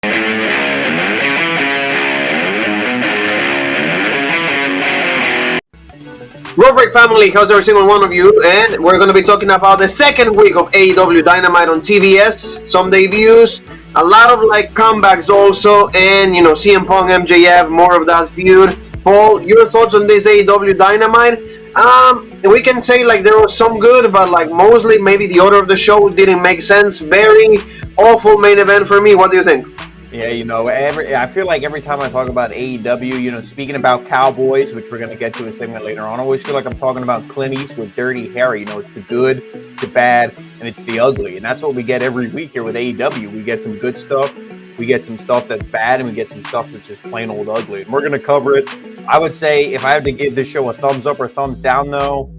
Robert family, how's every single one of you? And we're going to be talking about the second week of AEW Dynamite on TBS. Some debuts, a lot of comebacks also, and CM Punk, MJF, more of that feud. Paul, your thoughts on this AEW Dynamite? We can say there was some good, but mostly maybe the order of the show didn't make sense. Very awful main event for me. What do you think? Yeah, I feel like every time I talk about AEW, speaking about Cowboys, which we're going to get to a segment later on, I always feel like I'm talking about Clint Eastwood, Dirty Harry. It's the good, the bad, and it's the ugly. And that's what we get every week here with AEW. We get some good stuff, we get some stuff that's bad, and we get some stuff that's just plain old ugly. And we're going to cover it. I would say if I had to give this show a thumbs up or thumbs down, though,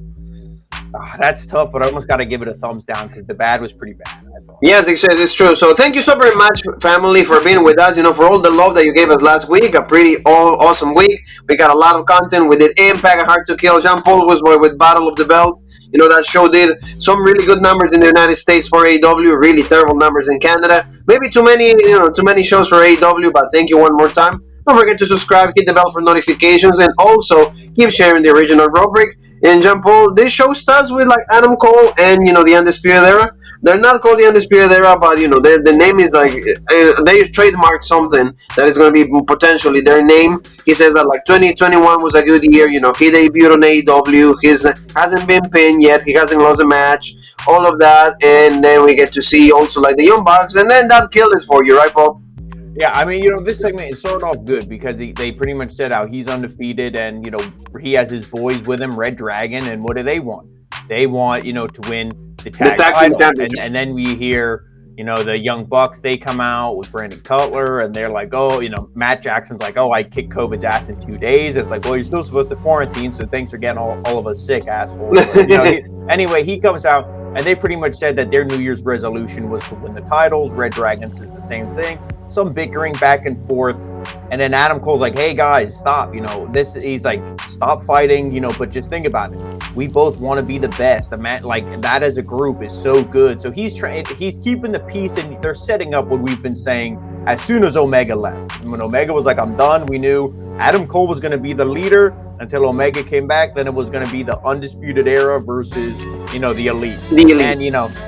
that's tough, but I almost got to give it a thumbs down because the bad was pretty bad. Yes, it's true. So thank you so very much, family, for being with us. For all the love that you gave us last week, a pretty awesome week. We got a lot of content. We did Impact, Hard to Kill. Jean Paul was with Battle of the Belts. That show did some really good numbers in the United States for AEW. Really terrible numbers in Canada. Maybe too many shows for AEW. But thank you one more time. Don't forget to subscribe, hit the bell for notifications, and also keep sharing the original rubric. And Jean Paul, this show starts with Adam Cole and the Undisputed Era. They're not called the Undisputed Era, but the name is they trademarked something that is going to be potentially their name. He says that 2021 was a good year. He debuted on AEW. He hasn't been pinned yet. He hasn't lost a match. All of that, and then we get to see also the Young Bucks, and then that killed it for you, right, Paul? Yeah, this segment is sort of good because they pretty much said how he's undefeated and, he has his boys with him, Red Dragon, and what do they want? They want, to win the tag title. And then we hear, the Young Bucks, they come out with Brandon Cutler, and they're like, oh, Matt Jackson's like, oh, I kicked COVID's ass in 2 days. It's like, well, you're still supposed to quarantine, so thanks for getting all of us sick, asshole. Anyway, he comes out, and they pretty much said that their New Year's resolution was to win the titles. Red Dragon says the same thing. Some bickering back and forth, and then Adam Cole's like, hey guys, stop, he's like, stop fighting, but just think about it. We both want to be the best. The man, that as a group is so good. So he's keeping the peace, and they're setting up what we've been saying as soon as Omega left. And when Omega was like, I'm done, we knew Adam Cole was going to be the leader until Omega came back. Then it was going to be the Undisputed Era versus, the Elite. And,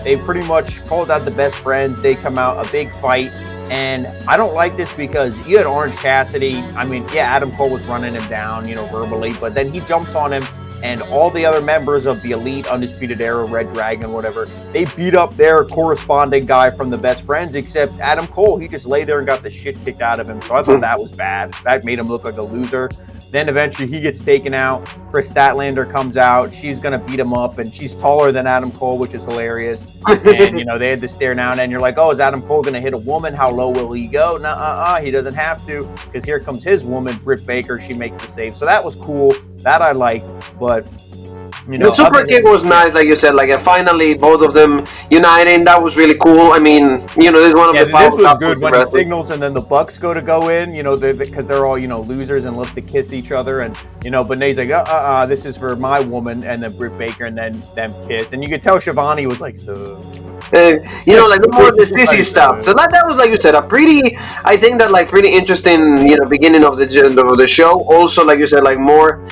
they pretty much called out the best friends. They come out, a big fight. And I don't like this because you had Orange Cassidy. Adam Cole was running him down, verbally, but then he jumps on him, and all the other members of the Elite, Undisputed Era, Red Dragon, whatever, they beat up their corresponding guy from the best friends, except Adam Cole. He just lay there and got the shit kicked out of him. So I thought that was bad. That made him look like a loser. Then eventually he gets taken out. Chris Statlander comes out. She's going to beat him up, and she's taller than Adam Cole, which is hilarious. And, they had to stare down, and you're like, oh, is Adam Cole going to hit a woman? How low will he go? Nuh-uh, he doesn't have to, because here comes his woman, Britt Baker. She makes the save. So that was cool. That I liked, but... the super kick was nice, like you said. Finally, both of them uniting. That was really cool. This is one of the power. This was good when he signals, and then the Bucks go in. Because they're all losers and love to kiss each other, and But Nate's like, this is for my woman, and then Britt Baker, and then them kiss, and you could tell Shivani was like, so. The more of the sissy stuff. So that was, like you said, I think that pretty interesting, beginning of the show. Also, like you said, more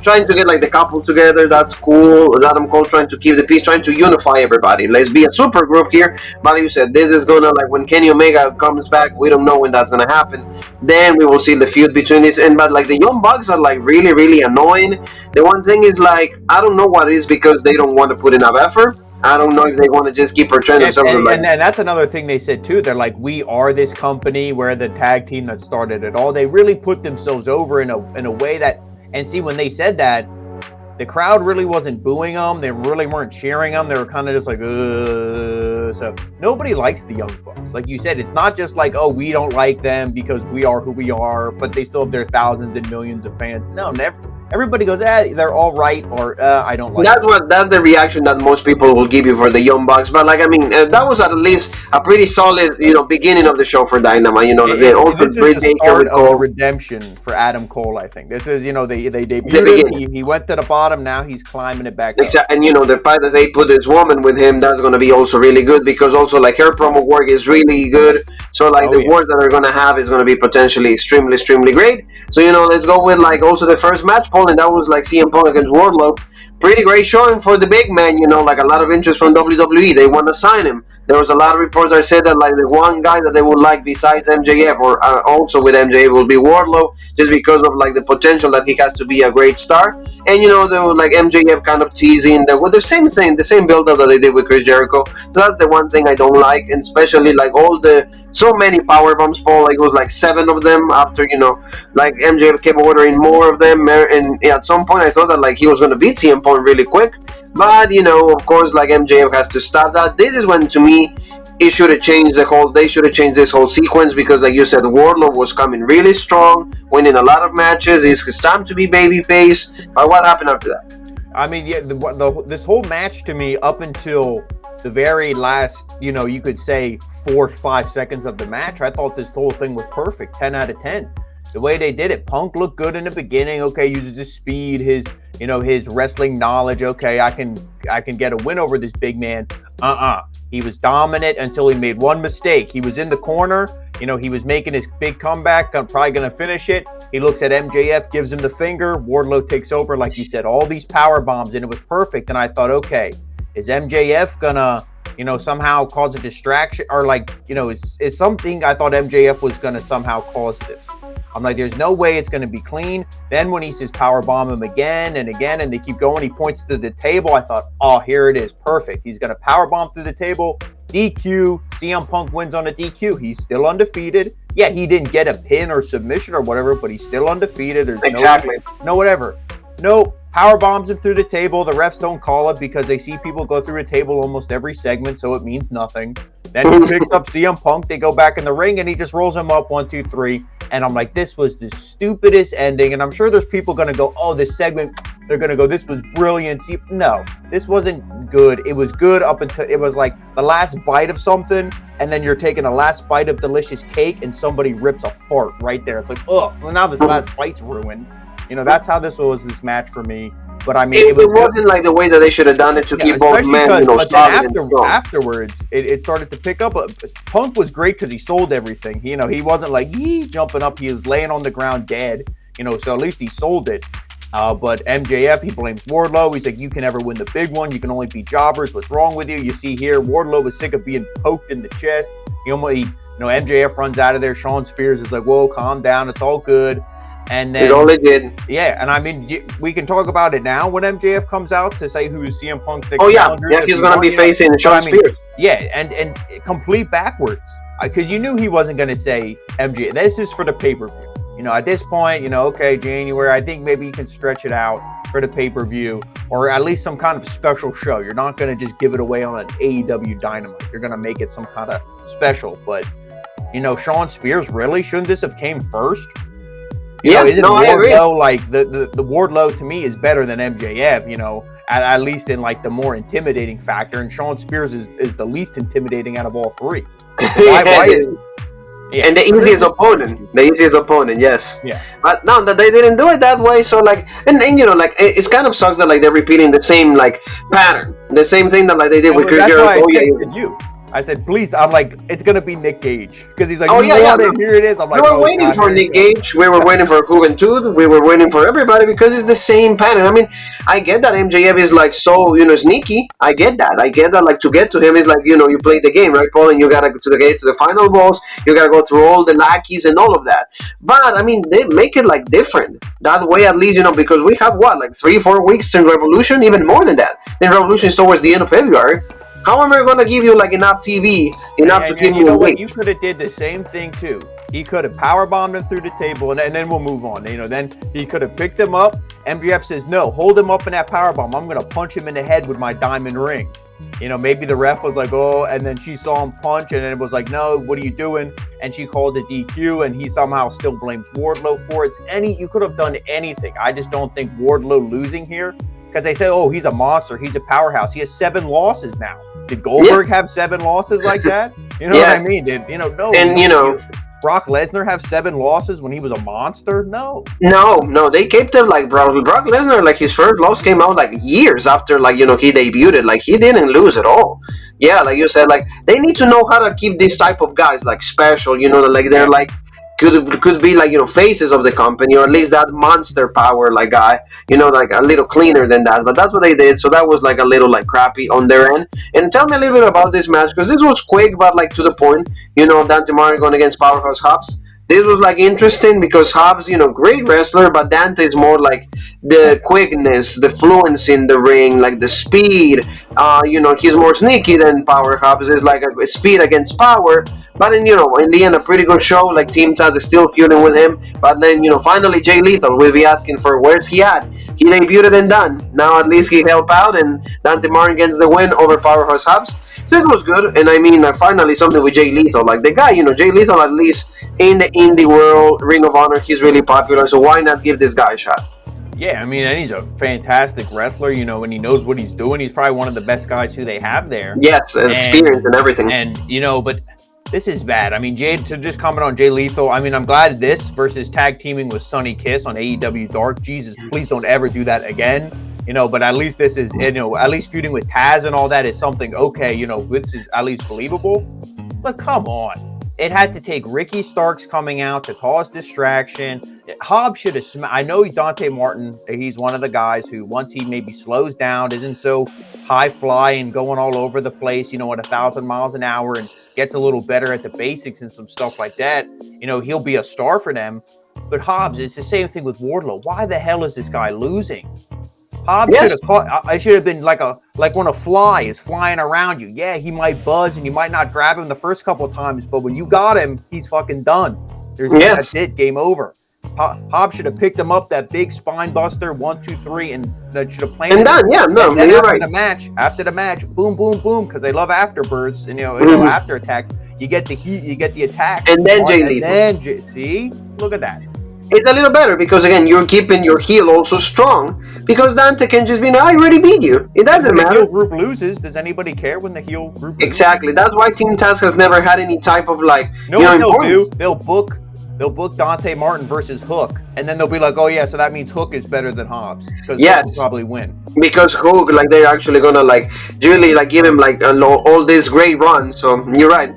trying to get the couple together. That's cool. Adam Cole trying to keep the peace, trying to unify everybody. Let's be a super group here. But like you said, this is gonna when Kenny Omega comes back, we don't know when that's gonna happen. Then we will see the feud between this but the Young Bucks are really, really annoying. The one thing is I don't know what it is because they don't want to put enough effort. I don't know if they want to just keep portraying themselves. And that's another thing they said too. They're like, we are this company. We're the tag team that started it all. They really put themselves over in a way that, and see, when they said that, the crowd really wasn't booing them. They really weren't cheering them. They were kind of just like, So nobody likes the Young Bucks. Like you said, it's not just like, oh, we don't like them because we are who we are, but they still have their thousands and millions of fans. No, never. everybody goes, they're all right, or I don't like That's the reaction that most people will give you for the Young Bucks. But like, I mean, that was at least a pretty solid, beginning of the show for Dynamite. This is the start of the redemption for Adam Cole. I think this is, they debuted him. He went to the bottom. Now he's climbing it back up. And the fact that they put this woman with him, that's going to be also really good, because also like her promo work is really good. So like words that are going to have is going to be potentially extremely great. So let's go with like also the first match, Paul, and that was like CM Punk against Wardlow. Pretty great showing for the big man, like a lot of interest from WWE. They want to sign him. There was a lot of reports that said that like the one guy that they would like besides MJF, or also with MJF, will be Wardlow, just because of like the potential that he has to be a great star. And they were like MJF kind of teasing with the same thing, the same build-up that they did with Chris Jericho. So that's the one thing I don't like, and especially like so many power bombs, Paul. Like it was like 7 of them after like MJF kept ordering more of them, and at some point I thought that like he was going to beat CM Punk really quick, but of course, like MJF has to stop that. This is when, to me, they should have changed this whole sequence, because like you said, Wardlow was coming really strong, winning a lot of matches. It's time to be babyface. But what happened after that? I mean, this whole match to me, up until the very last, you could say 4 or 5 seconds of the match, I thought this whole thing was perfect. 10 out of 10. The way they did it, Punk looked good in the beginning. Okay, uses his speed, his wrestling knowledge. Okay, I can get a win over this big man. He was dominant until he made one mistake. He was in the corner. He was making his big comeback. I'm probably gonna finish it. He looks at MJF, gives him the finger. Wardlow takes over, like you said, all these power bombs, and it was perfect. And I thought, okay, is MJF gonna somehow cause a distraction, or like is something? I thought MJF was gonna somehow cause this. I'm like, there's no way it's going to be clean. Then when he says power bomb him again and again, and they keep going, he points to the table. I thought, oh, here it is. Perfect. He's going to power bomb through the table. DQ. CM Punk wins on a DQ. He's still undefeated. Yeah, he didn't get a pin or submission or whatever, but he's still undefeated. There's no whatever. No, power bombs him through the table. The refs don't call it because they see people go through a table almost every segment, so it means nothing. Then he picks up CM Punk. They go back in the ring, and he just rolls him up 1, 2, 3. And I'm like, this was the stupidest ending. And I'm sure there's people going to go, oh, this segment, they're going to go, this was brilliant. See, no, this wasn't good. It was good up until it was like the last bite of something. And then you're taking a last bite of delicious cake, and somebody rips a fart right there. It's like, oh, well, now this last bite's ruined. That's how this match for me. But I mean, it wasn't like the way that they should have done it to keep both men, solid and strong. Afterwards, it started to pick up. Punk was great because he sold everything. He wasn't like jumping up. He was laying on the ground dead. So at least he sold it. But MJF, he blames Wardlow. He's like, you can never win the big one. You can only be jobbers. What's wrong with you? You see here, Wardlow was sick of being poked in the chest. MJF runs out of there. Shawn Spears is like, whoa, calm down. It's all good. And then it only did. Yeah, and I mean, we can talk about it now when MJF comes out to say who's CM Punk's next challenger. Yeah, he's going to be facing Shawn Spears. Yeah, and complete backwards, because you knew he wasn't going to say MJF. This is for the pay-per-view. At this point, okay, January, I think maybe you can stretch it out for the pay-per-view, or at least some kind of special show. You're not going to just give it away on an AEW Dynamite. You're going to make it some kind of special. But, Shawn Spears, really? Shouldn't this have came first? I agree. Like the Wardlow to me is better than MJF, at least in like the more intimidating factor, and Shawn Spears is the least intimidating out of all three. Why is and the easiest opponent, yes. Yeah. But no, that they didn't do it that way. So like, and like it kind of sucks that like they're repeating the same like pattern, the same thing that like they did with Chris Jericho. I said, please. I'm like, it's gonna be Nick Gage, because he's like, here it is. I'm like, we were waiting for Nick Gage. We were waiting for Juventud. We were waiting for everybody, because it's the same pattern. I mean, I get that MJF is like so sneaky. I get that. Like to get to him is like you play the game, right, Paul, and you gotta go to the final boss. You gotta go through all the lackeys and all of that. But I mean, they make it like different that way, at least because we have like 3-4 weeks in Revolution, even more than that. Then Revolution is towards the end of February. How am I going to give you like enough TV, to give you a week? You could have did the same thing too. He could have power bombed him through the table, and then we'll move on. Then he could have picked him up. MJF says, no, hold him up in that power bomb. I'm going to punch him in the head with my diamond ring. Maybe the ref was like, oh, and then she saw him punch, and then it was like, no, what are you doing? And she called it DQ, and he somehow still blames Wardlow for it. You could have done anything. I just don't think Wardlow losing here, because they say, oh, he's a monster, he's a powerhouse. He has 7 losses now. Did Goldberg have 7 losses like that? You know what I mean? No. And Brock Lesnar have 7 losses when he was a monster? No, they kept him like Brock Lesnar. Like his first loss came out like years after, like he debuted. Like he didn't lose at all. Yeah, like you said, like they need to know how to keep this type of guys like special. Like they're like could be like faces of the company, or at least that monster power like guy. Like a little cleaner than that. But that's what they did. So that was like a little like crappy on their end. And tell me a little bit about this match, because this was quick but like to the point. Dante Martin going against Powerhouse Hobbs. This was like interesting because Hobbs, great wrestler, but Dante is more like the quickness, the fluency in the ring, like the speed. He's more sneaky than Power Hobbs. Is like a speed against power. But then, in the end, a pretty good show. Like Team Taz is still feuding with him. But then, finally Jay Lethal will be asking for where's he at. He debuted and done. Now at least he helped out, and Dante Martin gets the win over Powerhouse Hobbs. So this was good, and I mean, finally something with Jay Lethal. Like the guy, Jay Lethal, at least in the indie world, Ring of Honor, he's really popular. So why not give this guy a shot? Yeah, I mean, and he's a fantastic wrestler, and he knows what he's doing. He's probably one of the best guys who they have there. Yes, experience and everything. And, but this is bad. I mean, to just comment on Jay Lethal, I mean, I'm glad this versus tag teaming with Sonny Kiss on AEW Dark. Jesus, please don't ever do that again. But at least this is, at least feuding with Taz and all that is something, okay, this is at least believable. But come on. It had to take Ricky Starks coming out to cause distraction. Hobbs should have I know Dante Martin, he's one of the guys who, once he maybe slows down, isn't so high fly and going all over the place, at 1,000 miles an hour, and gets a little better at the basics and some stuff like that, he'll be a star for them. But Hobbs, it's the same thing with Wardlow. Why the hell is this guy losing? Hobbs should have caught. I should have been like when a fly is flying around you. Yeah, he might buzz and you might not grab him the first couple of times, but when you got him, he's fucking done. That's it. Game over. Hobbs should have picked him up, that big spine buster, 1, 2, 3, and that should have planted. And done. Yeah, no, you're right. After the match, boom, boom, boom, because they love afterbirds and after attacks. You get the heat, you get the attack, and then Jay Lethal. See, look at that. It's a little better because, again, you're keeping your heel also strong, because Dante can just be, no, I already beat you. It doesn't matter. When the heel group loses, does anybody care when the heel group loses? Exactly. That's why Team Taz has never had any type of, like, importance. They'll book Dante Martin versus Hook, and then they'll be like, oh, yeah, so that means Hook is better than Hobbs. Because Hook will probably win. Because Hook, like, they're actually going to, like, really, like, give him, like, all this great run. So, you're right.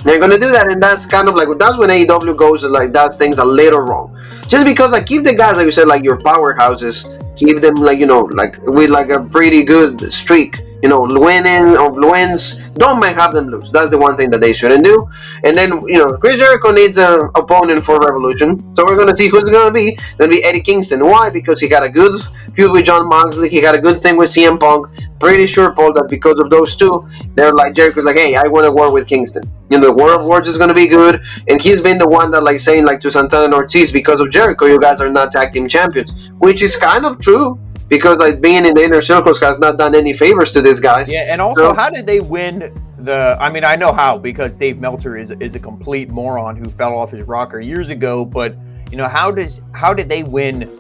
They're gonna do that, and that's kind of like that's when AEW goes and like does things a little wrong. Just because like keep the guys, like you said, like your powerhouses, keep them like like with like a pretty good streak. Wins. Don't have them lose. That's the one thing that they shouldn't do. And then, Chris Jericho needs an opponent for Revolution. So we're going to see who's going to be. It's going to be Eddie Kingston. Why? Because he got a good feud with Jon Moxley. He got a good thing with CM Punk. Pretty sure, Paul, that because of those two, they're like, Jericho's like, hey, I want to work with Kingston. The War of Words is going to be good. And he's been the one that like saying like to Santana and Ortiz, because of Jericho, you guys are not tag team champions. Which is kind of true. Because like being in the inner circles has not done any favors to these guys. Yeah, and also, how did they win I mean, I know how, because Dave Meltzer is a complete moron who fell off his rocker years ago. But how did they win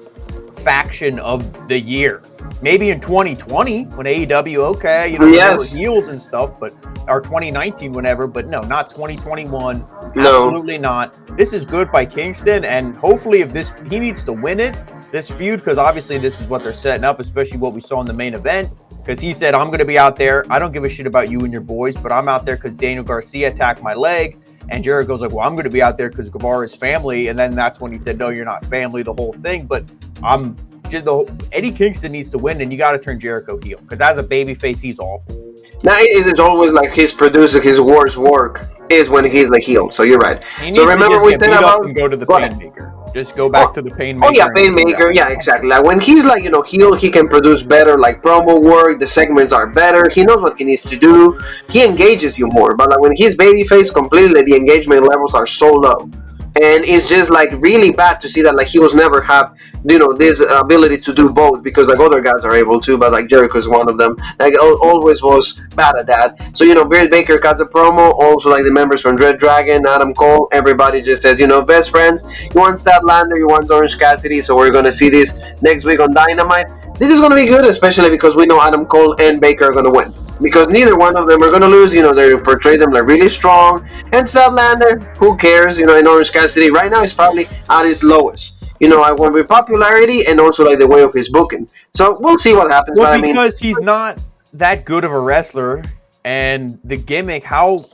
Faction of the Year? Maybe in 2020 when AEW, they were heels and stuff, or 2019, whenever. But no, not 2021. No, absolutely not. This is good by Kingston, and hopefully, he needs to win it. This feud, because obviously this is what they're setting up, especially what we saw in the main event, because he said, I'm going to be out there. I don't give a shit about you and your boys, but I'm out there because Daniel Garcia attacked my leg. And Jericho's like, well, I'm going to be out there because Guevara's family. And then that's when he said, no, you're not family, the whole thing. But Eddie Kingston needs to win, and you got to turn Jericho heel, because as a babyface, he's awful. Now, it's always like his worst work is when he's the heel. So you're right. So remember we said about go to the Painmaker. Just go back to the Painmaker. Oh yeah, Painmaker. Yeah, exactly. Like when he's like heel, he can produce better like promo work. The segments are better. He knows what he needs to do. He engages you more. But like when he's babyface, completely the engagement levels are so low. and it's just like really bad to see that like he was never have this ability to do both, because like other guys are able to, but like Jericho is one of them. Like always was bad at that. So Britt Baker cuts a promo. Also like the members from Red Dragon, Adam Cole, everybody just says best friends. You want Statlander, you want Orange Cassidy. So we're gonna see this next week on Dynamite. This is gonna be good, especially because we know Adam Cole and Baker are gonna win, because neither one of them are going to lose. They portray them like really strong. And Statlander, who cares? In Orange Cassidy right now is probably at his lowest. I want with popularity and also like the way of his booking. So we'll see what happens. Well, because he's not that good of a wrestler, and the gimmick, how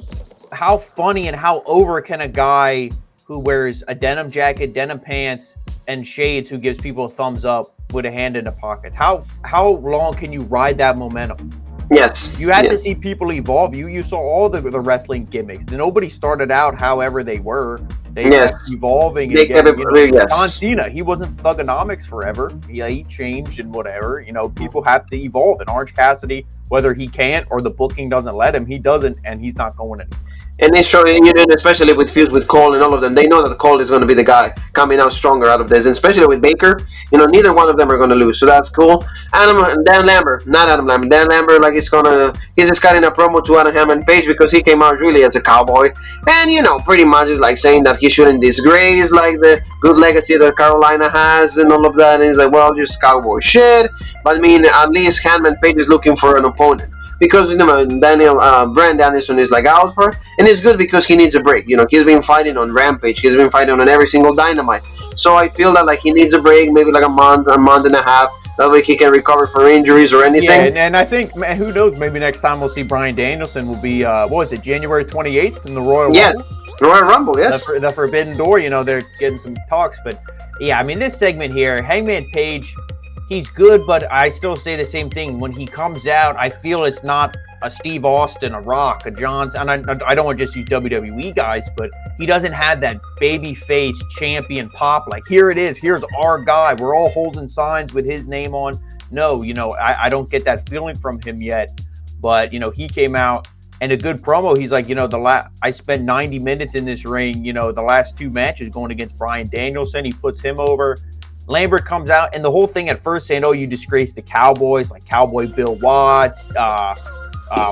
funny and how over can a guy who wears a denim jacket, denim pants, and shades, who gives people a thumbs up with a hand in the pocket? How long can you ride that momentum? Yes. You had to see people evolve. You saw all the wrestling gimmicks. Nobody started out however they were. They kept evolving. And John Cena, he wasn't Thugonomics forever. He changed and whatever. People have to evolve. And Orange Cassidy, whether he can't or the booking doesn't let him, he doesn't, and he's not going anywhere. And it's showing, especially with feuds with Cole and all of them, they know that Cole is going to be the guy coming out stronger out of this. And especially with Baker, neither one of them are going to lose. So that's cool. Dan Lambert, not Adam Lambert. Dan Lambert, like he's just cutting a promo to Hangman Page, because he came out really as a cowboy. And, pretty much is like saying that he shouldn't disgrace like the good legacy that Carolina has and all of that. And he's like, well, just cowboy shit. But at least Hangman Page is looking for an opponent. Because Brand Danielson is like out for, and it's good because he needs a break. He's been fighting on Rampage, he's been fighting on every single Dynamite. So I feel that like he needs a break, maybe like a month and a half. That way he can recover from injuries or anything. Yeah, and I think, man, who knows? Maybe next time we'll see Bryan Danielson will be January 28th in the Royal Rumble. Yes, Royal Rumble. Yes, the Forbidden Door. They're getting some talks, but yeah, this segment here, Hangman Page. He's good, but I still say the same thing. When he comes out, I feel it's not a Steve Austin, a Rock, a Johns, and I don't want to just use WWE guys, but he doesn't have that baby face champion pop. Like, here it is, here's our guy. We're all holding signs with his name on. No, I don't get that feeling from him yet. But, he came out and a good promo. He's like, I spent 90 minutes in this ring. The last two matches going against Bryan Danielson. He puts him over. Lambert comes out, and the whole thing at first saying, "Oh, you disgraced the Cowboys," like Cowboy Bill Watts,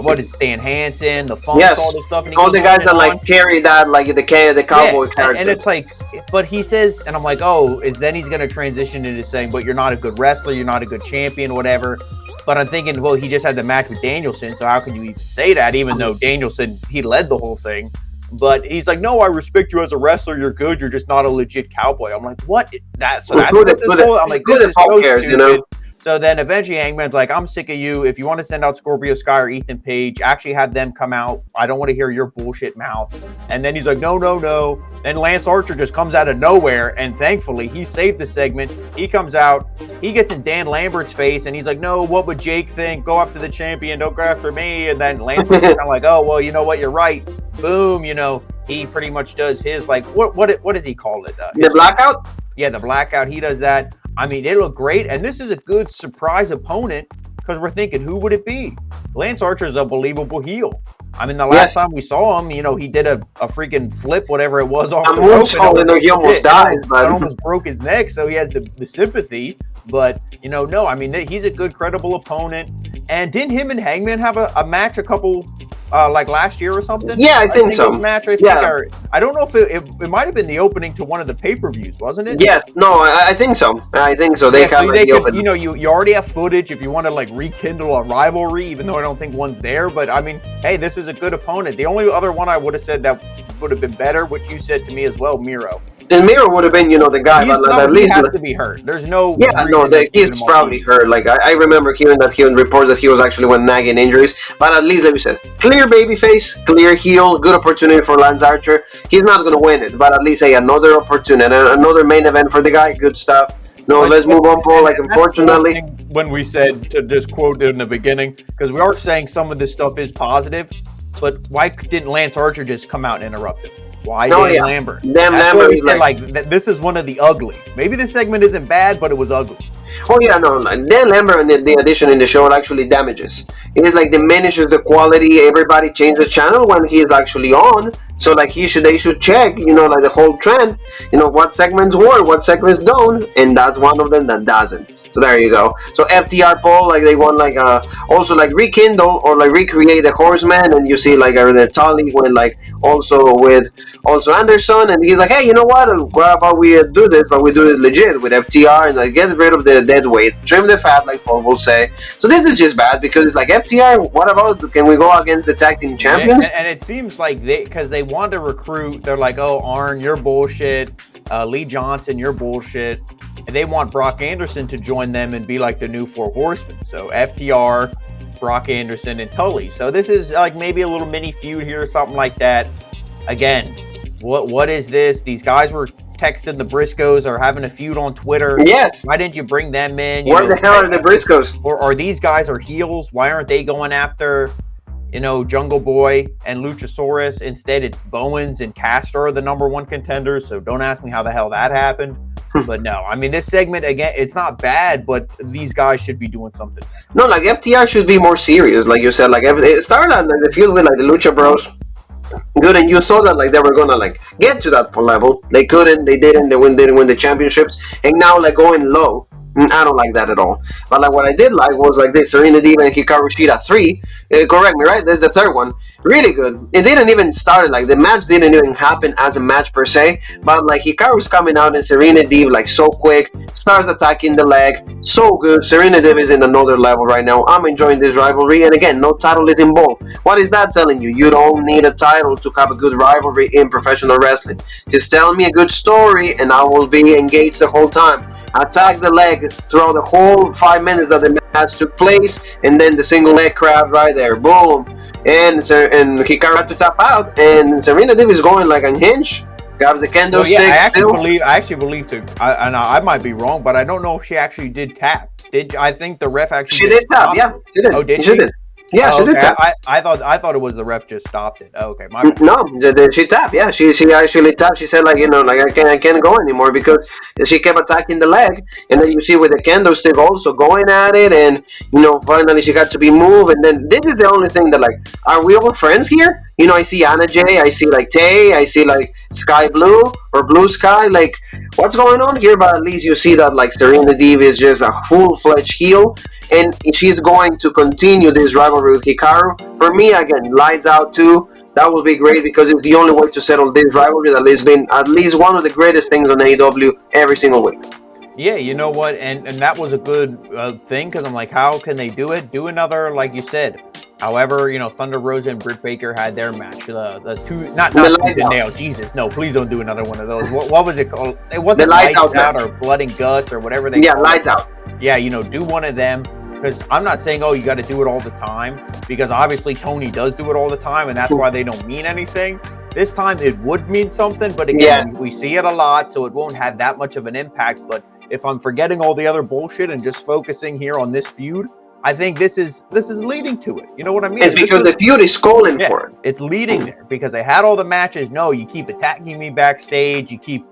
what is Stan Hansen, the Funk, all this stuff. And all the guys that like carry that, like the Cowboy character. And it's like, but he says, and I'm like, oh, then he's going to transition into saying, but you're not a good wrestler, you're not a good champion, whatever. But I'm thinking, well, he just had the match with Danielson, so how can you even say that? Even though Danielson, he led the whole thing. But he's like, no, I respect you as a wrestler. You're good. You're just not a legit cowboy. I'm like, what? I'm like, good if Paul cares, So then eventually Hangman's like, I'm sick of you. If you want to send out Scorpio Sky or Ethan Page, actually have them come out. I don't want to hear your bullshit mouth. And then he's like, no. Then Lance Archer just comes out of nowhere. And thankfully, he saved the segment. He comes out. He gets in Dan Lambert's face. And he's like, no, what would Jake think? Go after the champion. Don't go after me. And then Lance is kind of like, oh, well, you know what? You're right. Boom. He pretty much does his, like, what does he call it? The blackout? Yeah, the blackout. He does that. It looked great, and this is a good surprise opponent because we're thinking, who would it be? Lance Archer is a believable heel. The last time we saw him, he did a freaking flip, whatever it was, off the rope. He almost died. But almost broke his neck, so he has the sympathy. But, no, he's a good, credible opponent. And didn't him and Hangman have a match a couple, like last year or something? Yeah, I think so. Match, I don't know if it might have been the opening to one of the pay-per-views, wasn't it? Yes, no, I think so. They kind of the opening. You already have footage if you want to like rekindle a rivalry, even though I don't think one's there. But hey, this is a good opponent. The only other one I would have said that would have been better, which you said to me as well, Miro. And Miro would have been, the guy, but at least he has to be hurt. There's no. Yeah, no, he's probably hurt. Like I remember hearing that he reports that he was actually nagging injuries, but at least like you said, clear babyface, clear heel, good opportunity for Lance Archer. He's not going to win it, but at least another opportunity, another main event for the guy. Good stuff. No, let's move on, Paul. Like, unfortunately, when we said to just quote in the beginning, because we are saying some of this stuff is positive, but why didn't Lance Archer just come out and interrupt it? Why Dan Lambert? Dan Lambert is like this is one of the ugly. Maybe this segment isn't bad, but it was ugly. Oh yeah, no. Dan Lambert and the addition in the show actually damages. It is like diminishes the quality. Everybody changes the channel when he is actually on. So like they should check, like the whole trend, what segments work, what segments don't, and that's one of them that doesn't. So there you go. So FTR Paul, like they want like also like rekindle or like recreate the Horseman, and you see like the Tully went like also with also Anderson, and he's like, hey, you know what about we do this, but we do it legit with FTR and like get rid of the dead weight, trim the fat, like Paul will say. So this is just bad because it's like FTR. What about can we go against the tag team champions? And it seems like because they want to recruit, they're like, oh, Arn, you're bullshit. Lee Johnson, you're bullshit. And they want Brock Anderson to join them and be like the new Four Horsemen. So FTR, Brock Anderson, and Tully. So this is like maybe a little mini feud here or something like that. Again, what is this? These guys were texting the Briscoes or having a feud on Twitter. Yes. Why didn't you bring them in? Where the hell are the Briscoes? Or are these guys are heels? Why aren't they going after, Jungle Boy and Luchasaurus? Instead, it's Bowens and Castor are the number one contenders. So don't ask me how the hell that happened. But no, I mean, this segment, again, it's not bad, but these guys should be doing something. No, like FTR should be more serious, like you said. Like it started like the feud with like the Lucha Bros. Good, and you thought that like they were gonna like get to that level. They couldn't, they didn't, didn't win the championships, and now like going low. I don't like that at all. But like what I did like was like this Serena Deeb and Hikaru Shida 3. Correct me, right? That's the third one. Really good. It didn't even start like the match didn't even happen as a match per se. But like Hikaru's coming out and Serena Deeb like so quick, starts attacking the leg, so good. Serena Deeb is in another level right now. I'm enjoying this rivalry, and again, no title is involved. What is that telling you? You don't need a title to have a good rivalry in professional wrestling. Just tell me a good story, and I will be engaged the whole time. Attack the leg throughout the whole 5 minutes that the match took place, and then the single leg crab right there, boom, and Hikaru had to tap out, and Serena Deeb is going like unhinged, grabs the kendo stick. I actually believe too. I might be wrong, but I don't know if she actually did tap. I think the ref actually? She did tap. Yeah, she did. Oh, did she? Did. Yeah, she did tap. I thought it was the ref just stopped it. Oh, okay, no, she tapped. Yeah, she actually tapped. She said like like I can't go anymore because she kept attacking the leg, and then you see with the kendo stick also going at it, and finally she got to be moved, and then this is the only thing that like, are we all friends here? I see Anna Jay, I see like Tay, I see like Sky Blue or Blue Sky. Like, what's going on here? But at least you see that like Serena Deeb is just a full-fledged heel, and she's going to continue this rivalry with Hikaru. For me, again, lights out too. That will be great because it's the only way to settle this rivalry that has been at least one of the greatest things on AEW every single week. Yeah, you know what? And that was a good thing because I'm like, how can they do it? Do another, like you said. However, Thunder Rosa and Britt Baker had their match. The two, not the nail. Jesus, no! Please don't do another one of those. What was it called? It wasn't the lights out or Blood and Guts or whatever they. Yeah, lights out. Yeah, do one of them. Because I'm not saying, oh, you got to do it all the time. Because obviously Tony does do it all the time, and that's why they don't mean anything. This time it would mean something, but again, we see it a lot, so it won't have that much of an impact. But if I'm forgetting all the other bullshit and just focusing here on this feud, I think this is leading to it. You know what I mean? It's because the feud is calling for it. It's leading there because they had all the matches. No, you keep attacking me backstage. You keep,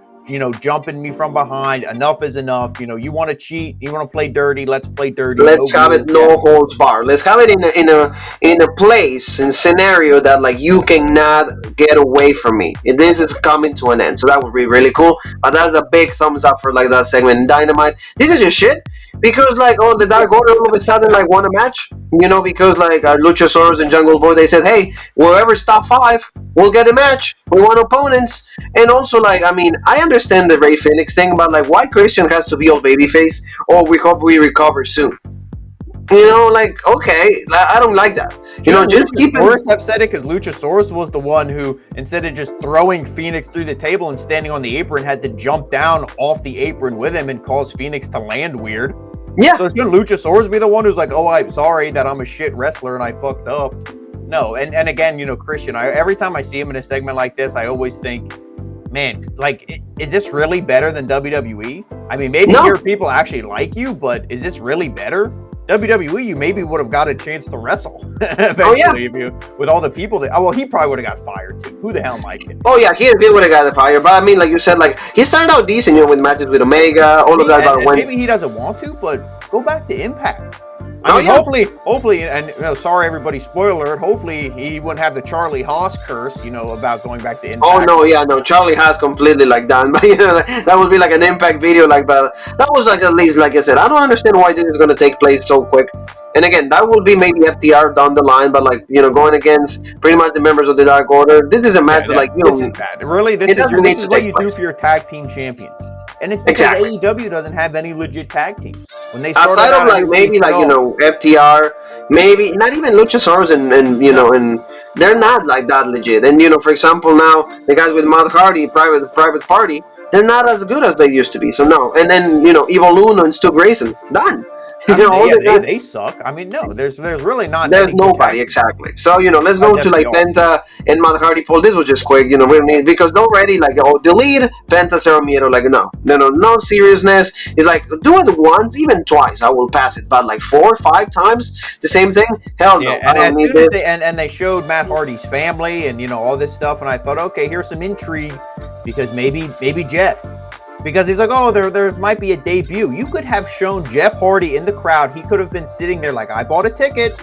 jumping me from behind. Enough is enough. You want to cheat. You want to play dirty. Let's play dirty. Let's have it no holds bar. Let's have it in a place and scenario that like you cannot get away from me. This is coming to an end. So that would be really cool. But that's a big thumbs up for like that segment in Dynamite. This is just shit because like the Dark Order all of a sudden like won a match. Because like Luchasaurus and Jungle Boy, they said, hey, whoever's top 5 will get a match. We want opponents. And also like, I mean, I understand the Rey Fenix thing, but like why Christian has to be all babyface? Oh, we hope we recover soon. Like, okay, I don't like that. Just keep it. Boris upset it because Luchasaurus was the one who, instead of just throwing Phoenix through the table and standing on the apron, had to jump down off the apron with him and cause Phoenix to land weird. Yeah. So shouldn't Luchasaurus be the one who's like, oh, I'm sorry that I'm a shit wrestler and I fucked up? No. And again, Christian, every time I see him in a segment like this, I always think, man, like, is this really better than WWE? I mean, maybe your people actually like you, but is this really better? WWE, you maybe would have got a chance to wrestle eventually with all the people that. Oh, well, he probably would have got fired too. Who the hell might get? Oh yeah, he would have got the fire. But I mean, like you said, like he started out decent, with matches with Omega, all of that. Maybe he doesn't want to, but go back to Impact. I mean, hopefully, and sorry everybody, spoiler alert, hopefully he wouldn't have the Charlie Haas curse, about going back to Impact. Oh no, Charlie has completely like done, but that would be like an Impact video, like, but that was like, at least, like I said, I don't understand why this is going to take place so quick. And again, that will be maybe FTR down the line, but like, going against pretty much the members of the Dark Order. This is a match that, like, this is bad. Really, this is what you do for your tag team champions. And it's because AEW doesn't have any legit tag teams. When they aside of like maybe like FTR, maybe not even Luchasaurus, and and they're not like that legit. And for example, now the guys with Matt Hardy, Private Party, they're not as good as they used to be. So no, and then Evil Uno and Stu Grayson, done. They suck. I mean, no, there's really not. There's nobody exactly. So let's go to like Penta and Matt Hardy. Paul, this was just quick. We don't need, because already like delete Penta, Cero Miedo. Like no seriousness. It's like do it once, even twice, I will pass it. But like 4 or 5 times the same thing, hell no. I don't need this. And they showed Matt Hardy's family and all this stuff, and I thought, okay, here's some intrigue because maybe Jeff. Because he's like, oh, there might be a debut. You could have shown Jeff Hardy in the crowd. He could have been sitting there like, I bought a ticket.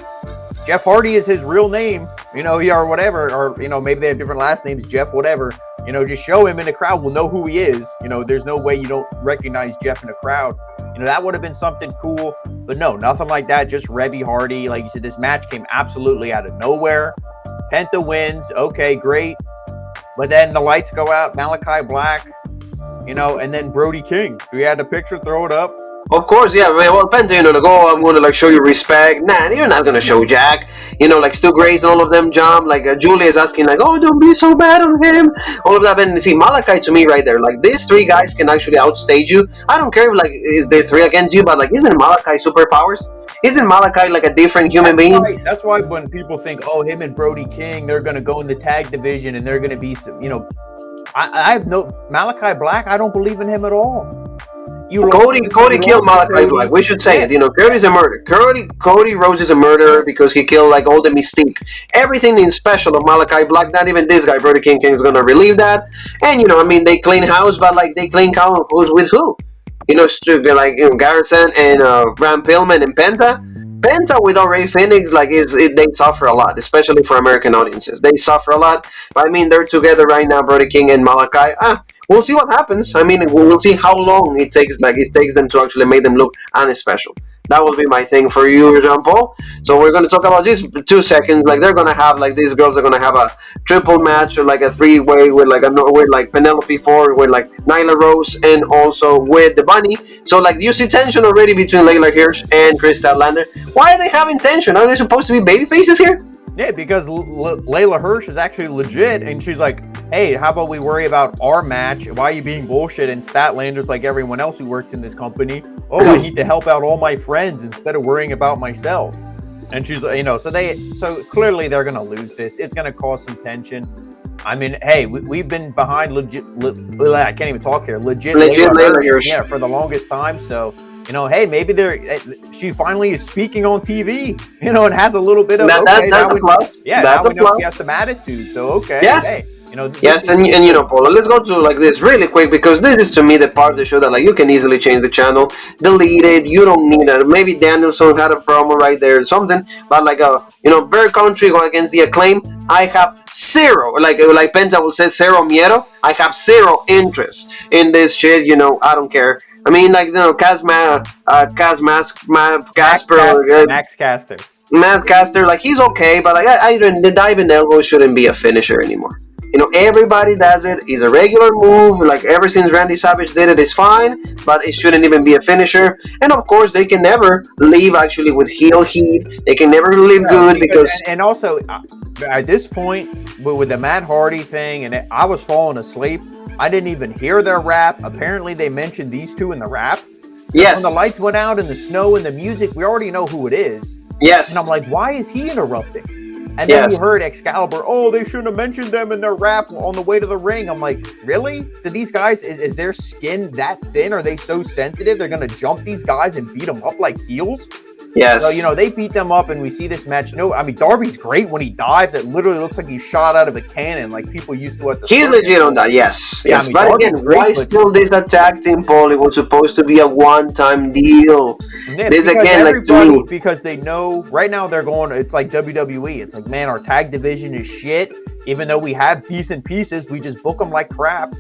Jeff Hardy is his real name, or whatever. Or, maybe they have different last names, Jeff whatever. Just show him in the crowd. We'll know who he is. There's no way you don't recognize Jeff in the crowd. That would have been something cool. But no, nothing like that. Just Rebby Hardy. Like you said, this match came absolutely out of nowhere. Penta wins. Okay, great. But then the lights go out. Malachi Black. And then Brody King. We had a picture, throw it up. Of course, yeah. Well, Penta, to go, I'm going to like show you respect. Nah, you're not going to show Jack. Like Stu Grace and all of them jump. Like Julia is asking, like, oh, don't be so bad on him. All of that. And see, Malachi to me right there, like these 3 guys can actually outstage you. I don't care if like is there 3 against you, but like isn't Malachi superpowers? Isn't Malachi like a different human being? Right. That's why when people think, oh, him and Brody King, they're going to go in the tag division and they're going to be, I have no Malachi Black. I don't believe in him at all. Cody killed Malachi Black. We should say it. Cody's a murderer. Cody Rhodes is a murderer because he killed like all the mystique, everything in special of Malachi Black. Not even this guy, Brody King is gonna relieve that. And they clean house, but like they clean house with who? Like Garrison and Ram Pillman and Penta. Penta without Ray Phoenix, like they suffer a lot, especially for American audiences. They suffer a lot. But I mean, they're together right now, Brody King and Malachi. We'll see what happens. I mean, we'll see how long it takes. Like it takes them to actually make them look special. That will be my thing for you, Jean Paul. So we're going to talk about just 2 seconds. Like they're going to have like these girls are going to have a triple match or like a 3-way with like Penelope Ford, with like Nyla Rose, and also with the Bunny. So like you see tension already between Layla Hirsch and Kris Statlander. Why are they having tension? Are they supposed to be baby faces here? Yeah, because Layla Hirsch is actually legit, and she's like, hey, how about we worry about our match? Why are you being bullshit? And Statlander's like everyone else who works in this company. Oh, I need to help out all my friends instead of worrying about myself. And she's, so clearly they're going to lose this. It's going to cause some tension. I mean, hey, we've been behind I can't even talk here. Legit Layla Hirsch. Yeah, for the longest time. So, hey, maybe she finally is speaking on TV, and has a little bit of, that's a plus. Yeah, that's now we know he has some attitude. So, okay. Yes. Hey. Yes, and Paula, let's go to like this really quick, because this is to me the part of the show that like you can easily change the channel, delete it. You don't need it. Maybe Danielson had a promo right there or something, but like Bear Country going against the Acclaim, I have zero, like Penta will say, zero miedo. I have zero interest in this shit. I don't care. I mean, like Max Caster, like he's okay, but like the diving elbow shouldn't be a finisher anymore. Everybody does it. It's a regular move. Like ever since Randy Savage did it, it's fine, but it shouldn't even be a finisher. And of course, they can never leave actually with heel heat. They can never leave good because. And also, at this point, with the Matt Hardy thing, and I was falling asleep. I didn't even hear their rap. Apparently, they mentioned these two in the rap. Yes. When the lights went out and the snow and the music, we already know who it is. Yes. And I'm like, why is he interrupting? And then you heard Excalibur, oh, they shouldn't have mentioned them in their rap on the way to the ring. I'm like, really? Do these guys, is their skin that thin? Are they so sensitive? They're going to jump these guys and beat them up like heels? Yes. So, you know, they beat them up and we see this match. No, I mean, Darby's great when he dives. It literally looks like he's shot out of a cannon, like people used to at the He's legit on that, yes. Yeah, Yes. I mean, but Darby's again, great, why still this attack team, Paul? It was supposed to be a one-time deal. Yeah, this again, like to me, because they know right now they're going. It's like WWE. It's like, man, our tag division is shit. Even though we have decent pieces, we just book them like crap.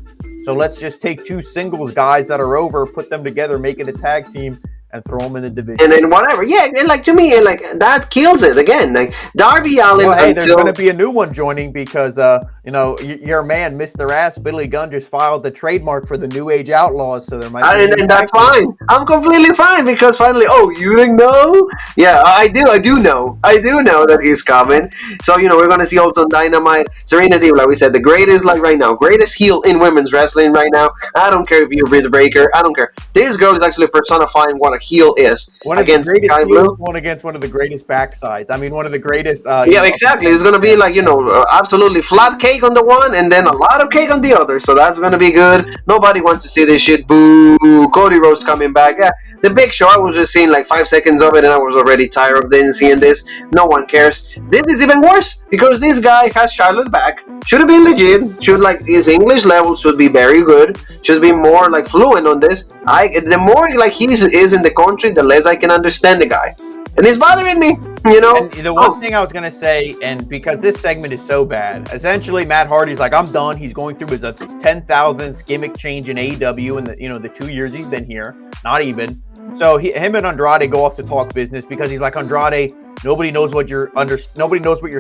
So let's just take two singles guys that are over, put them together, make it a tag team, and throw them in the division. And then whatever, yeah, and like to me, and like that kills it again. Like Darby Allin. Well, hey, there's going to be a new one joining because you know your man, Mr. Ass, Billy Gunn, just filed the trademark for the New Age Outlaws, so there might. And that's fine. I'm completely fine because finally, oh, you didn't know? Yeah, I do know that he's coming. So you know, we're going to see also on Dynamite, Serena Deeb, like we said, the greatest, like right now, greatest heel in women's wrestling right now. I don't care if you're Britt Breaker. I don't care. This girl is actually personifying what a heel is one against the Sky Blue. One against one of the greatest backsides. I mean, one of the greatest. Yeah, exactly. It's going to be like, you know, absolutely flat cake on the one and then a lot of cake on the other. So that's going to be good. Nobody wants to see this shit. Boo. Cody Rhodes coming back. Yeah, the Big Show, I was just seeing like 5 seconds of it and I was already tired of seeing this. No one cares. This is even worse because this guy has Charlotte back. Should have been legit. Should like his English level should be very good. Should be more like fluent on this. The more like he is in the country, the less I can understand the guy. And it's bothering me, you know. And the one thing I was going to say, and because this segment is so bad, essentially Matt Hardy's like, I'm done. He's going through his 10,000th gimmick change in AEW in the 2 years he's been here. Not even. So him and Andrade go off to talk business because he's like, Andrade, nobody knows what you're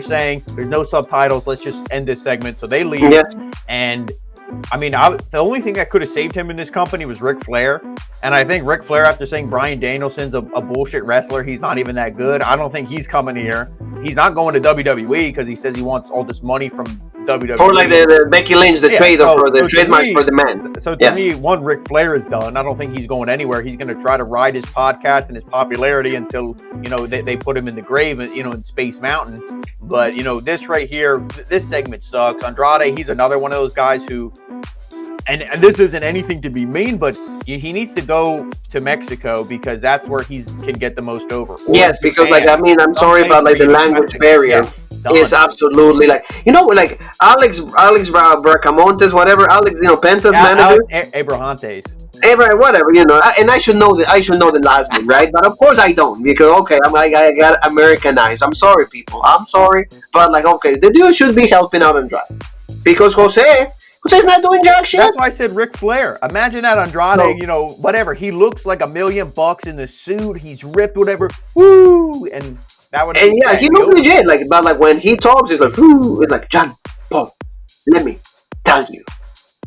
saying. There's no subtitles. Let's just end this segment. So they leave. Yes. And I mean, the only thing that could have saved him in this company was Ric Flair. And I think Ric Flair, after saying Bryan Danielson's a bullshit wrestler, he's not even that good. I don't think he's coming here. He's not going to WWE because he says he wants all this money from WWE. For like the Becky Lynch, the trademark for the man. So to me, one, Ric Flair is done. I don't think he's going anywhere. He's going to try to ride his podcast and his popularity until, you know, they put him in the grave, you know, in Space Mountain. But, you know, this right here, this segment sucks. Andrade, he's another one of those guys who, and this isn't anything to be mean, but he needs to go to Mexico because that's where he can get the most over. Yes, because like, I mean, I'm sorry, but like the language barrier is absolutely like, you know, like Alex Bracamontes, whatever, Alex, you know, Penta's manager. Abrahantes. Whatever, you know, and I should know the last name, right? But of course I don't because I got Americanized. I'm sorry, people. I'm sorry, but like, okay, the dude should be helping out Andrade because Jose's not doing jack shit. That's why I said Ric Flair. Imagine that Andrade, you know, whatever. He looks like $1 million in the suit. He's ripped, whatever. Woo! And that would. And yeah, he looks legit. Like, but like when he talks, it's like, whoo! It's like, John Paul, let me tell you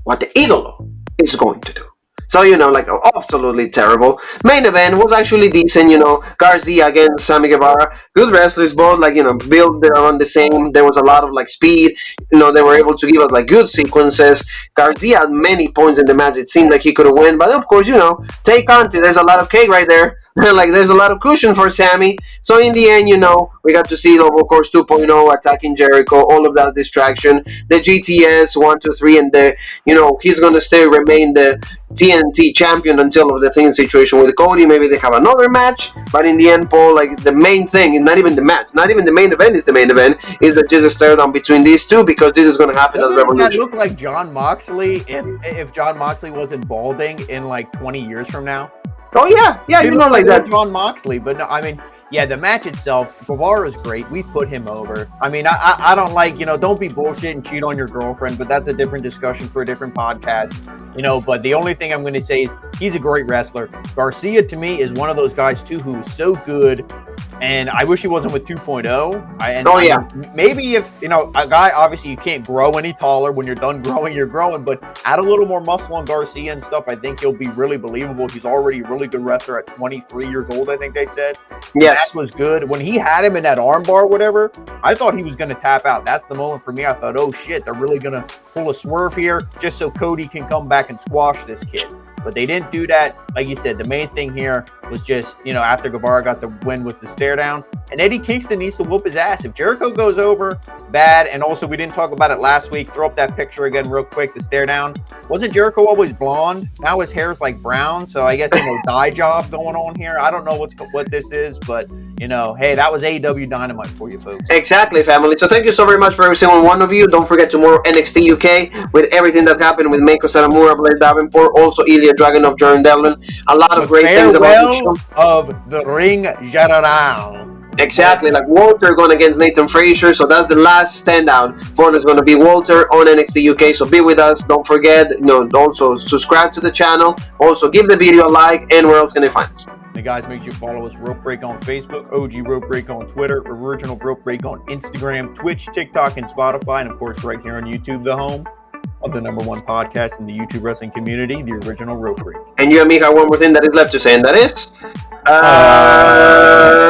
what the Idolo is going to do. So, you know, like, absolutely terrible. Main event was actually decent, you know. Garcia against Sammy Guevara. Good wrestlers, both, like, you know, built around the same. There was a lot of, like, speed. You know, they were able to give us, like, good sequences. Garcia had many points in the match. It seemed like he could have won. But, of course, you know, take Conti. There's a lot of cake right there. Like, there's a lot of cushion for Sammy. So, in the end, you know, we got to see, of course, 2.0 attacking Jericho. All of that distraction. The GTS, 1, 2, 3. And, you know, he's going to remain the TNT champion until of the thing situation with Cody. Maybe they have another match, but in the end, Paul, like the main thing is not even the match, not even the main event is the main event, is that just a stare down between these two because this is going to happen as Revolution. That look like John Moxley if John Moxley wasn't balding in like 20 years from now. Oh yeah, you know, like that. John Moxley, but no, I mean. Yeah, the match itself, Guevara's great. We put him over. I mean, I don't like, you know, don't be bullshit and cheat on your girlfriend, but that's a different discussion for a different podcast, you know. But the only thing I'm going to say is he's a great wrestler. Garcia, to me, is one of those guys, too, who's so good. And I wish he wasn't with 2.0. Maybe if, you know, a guy, obviously you can't grow any taller. When you're done growing, you're growing. But add a little more muscle on Garcia and stuff, I think he'll be really believable. He's already a really good wrestler at 23 years old, I think they said. Yes. That was good. When he had him in that armbar, whatever, I thought he was going to tap out. That's the moment for me. I thought, oh, shit, they're really going to pull a swerve here just so Cody can come back and squash this kid. but they didn't do that. Like you said, the main thing here was just, after Guevara got the win with the stare down, and Eddie Kingston needs to whoop his ass. If Jericho goes over, bad. And also, we didn't talk about it last week. Throw up that picture again real quick, the stare down. Wasn't Jericho always blonde? Now his hair's like brown, so I guess, dye job going on here. I don't know what this is, but, hey, that was AEW Dynamite for you folks. Exactly, family. So thank you so very much for every single one of you. Don't forget tomorrow NXT UK with everything that happened with Meiko Satomura, Blair Davenport, also Ilya Dragunov, Jordan Devlin. A lot of great things about the show. Of the Ring General. Exactly, like Walter going against Nathan Frazier. So that's the last standout for us. Going to be Walter on NXT UK. So be with us. Don't forget, also subscribe to the channel. Also give the video a like. And where else can they find us? Hey guys, make sure you follow us, Rope Break on Facebook, OG Rope Break on Twitter, Original Rope Break on Instagram, Twitch, TikTok, and Spotify, and of course right here on YouTube, the home of the #1 podcast in the YouTube wrestling community, the Original Rope Break. And you and me have one more thing that is left to say, and that is...